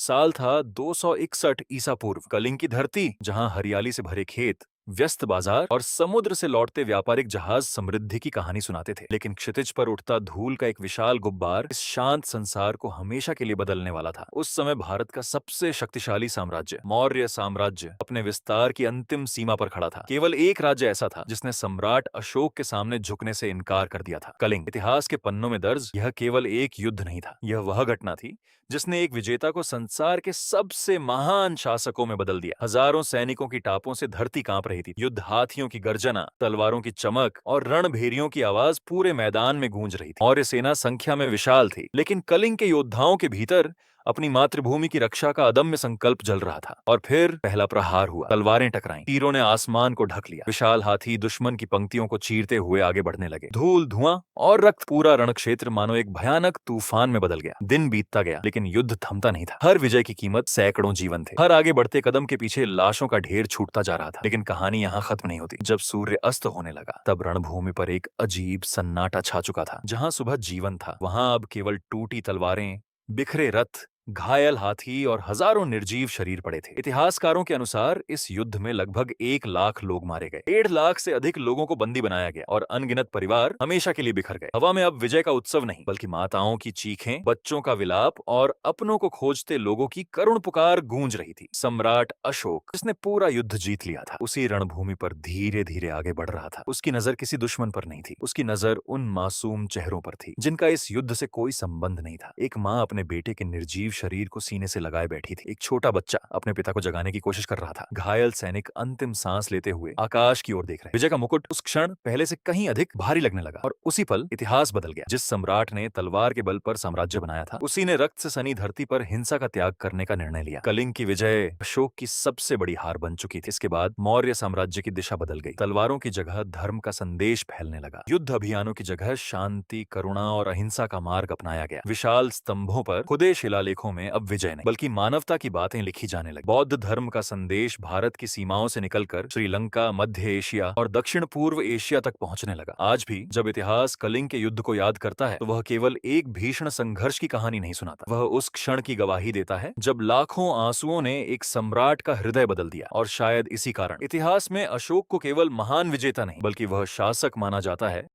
साल था 261 ईसा पूर्व। कलिंग की धरती, जहां हरियाली से भरे खेत, व्यस्त बाजार और समुद्र से लौटते व्यापारिक जहाज समृद्धि की कहानी सुनाते थे। लेकिन क्षितिज पर उठता धूल का एक विशाल गुब्बार इस शांत संसार को हमेशा के लिए बदलने वाला था। उस समय भारत का सबसे शक्तिशाली साम्राज्य, मौर्य साम्राज्य, अपने विस्तार की अंतिम सीमा पर खड़ा था। केवल एक राज्य ऐसा था जिसने सम्राट अशोक के सामने झुकने से इनकार कर दिया था, कलिंग। इतिहास के पन्नों में दर्ज यह केवल एक युद्ध नहीं था, यह वह घटना थी जिसने एक विजेता को संसार के सबसे महान शासकों में बदल दिया। हजारों सैनिकों की टापों से धरती कांप रही थी। युद्ध हाथियों की गर्जना, तलवारों की चमक और रणभेरियों की आवाज पूरे मैदान में गूंज रही थी। और ये सेना संख्या में विशाल थी, लेकिन कलिंग के योद्धाओं के भीतर अपनी मातृभूमि की रक्षा का अदम्य संकल्प जल रहा था। और फिर पहला प्रहार हुआ। तलवारें टकराईं, तीरों ने आसमान को ढक लिया। विशाल हाथी दुश्मन की पंक्तियों को चीरते हुए आगे बढ़ने लगे। धूल, धुआं और रक्त, पूरा रणक्षेत्र मानो एक भयानक तूफान में बदल गया। दिन बीतता गया, लेकिन युद्ध थमता नहीं था। हर विजय की कीमत सैकड़ों जीवन थे। हर आगे बढ़ते कदम के पीछे लाशों का ढेर छूटता जा रहा था। लेकिन कहानी यहाँ खत्म नहीं होती। जब सूर्य अस्त होने लगा, तब रणभूमि पर एक अजीब सन्नाटा छा चुका था। जहां सुबह जीवन था, वहां अब केवल टूटी तलवारें, बिखरे रथ, घायल हाथी और हजारों निर्जीव शरीर पड़े थे। इतिहासकारों के अनुसार इस युद्ध में लगभग 1 लाख लोग मारे गए, 1.5 लाख से अधिक लोगों को बंदी बनाया गया और अनगिनत परिवार हमेशा के लिए बिखर गए। हवा में अब विजय का उत्सव नहीं, बल्कि माताओं की चीखें, बच्चों का विलाप और अपनों को खोजते लोगों की करुण पुकार गूंज रही थी। सम्राट अशोक, जिसने पूरा युद्ध जीत लिया था, उसी रणभूमि पर धीरे धीरे आगे बढ़ रहा था। उसकी नजर किसी दुश्मन पर नहीं थी, उसकी नजर उन मासूम चेहरों पर थी जिनका इस युद्ध से कोई संबंध नहीं था। एक माँ अपने बेटे के निर्जीव शरीर को सीने से लगाए बैठी थी। एक छोटा बच्चा अपने पिता को जगाने की कोशिश कर रहा था। घायल सैनिक अंतिम सांस लेते हुए आकाश की ओर देख रहे। विजय का मुकुट उस क्षण पहले से कहीं अधिक भारी लगने लगा और उसी पल इतिहास बदल गया। जिस सम्राट ने तलवार के बल पर साम्राज्य बनाया था, उसी ने रक्त से सनी धरती पर हिंसा का त्याग करने का निर्णय लिया। कलिंग की विजय अशोक की सबसे बड़ी हार बन चुकी थी। इसके बाद मौर्य साम्राज्य की दिशा बदल गई। तलवारों की जगह धर्म का संदेश फैलने लगा। युद्ध अभियानों की जगह शांति, करुणा और अहिंसा का मार्ग अपनाया गया। विशाल स्तंभों पर खुदे शिलालेखों में अब विजय नहीं, बल्कि मानवता की बातें लिखी जाने लगी। बौद्ध धर्म का संदेश भारत की सीमाओं से निकलकर श्रीलंका, मध्य एशिया और दक्षिण पूर्व एशिया तक पहुंचने लगा। आज भी जब इतिहास कलिंग के युद्ध को याद करता है, तो वह केवल एक भीषण संघर्ष की कहानी नहीं सुनाता, वह उस क्षण की गवाही देता है जब लाखों आंसुओं ने एक सम्राट का हृदय बदल दिया। और शायद इसी कारण इतिहास में अशोक को केवल महान विजेता नहीं, बल्कि वह शासक माना जाता है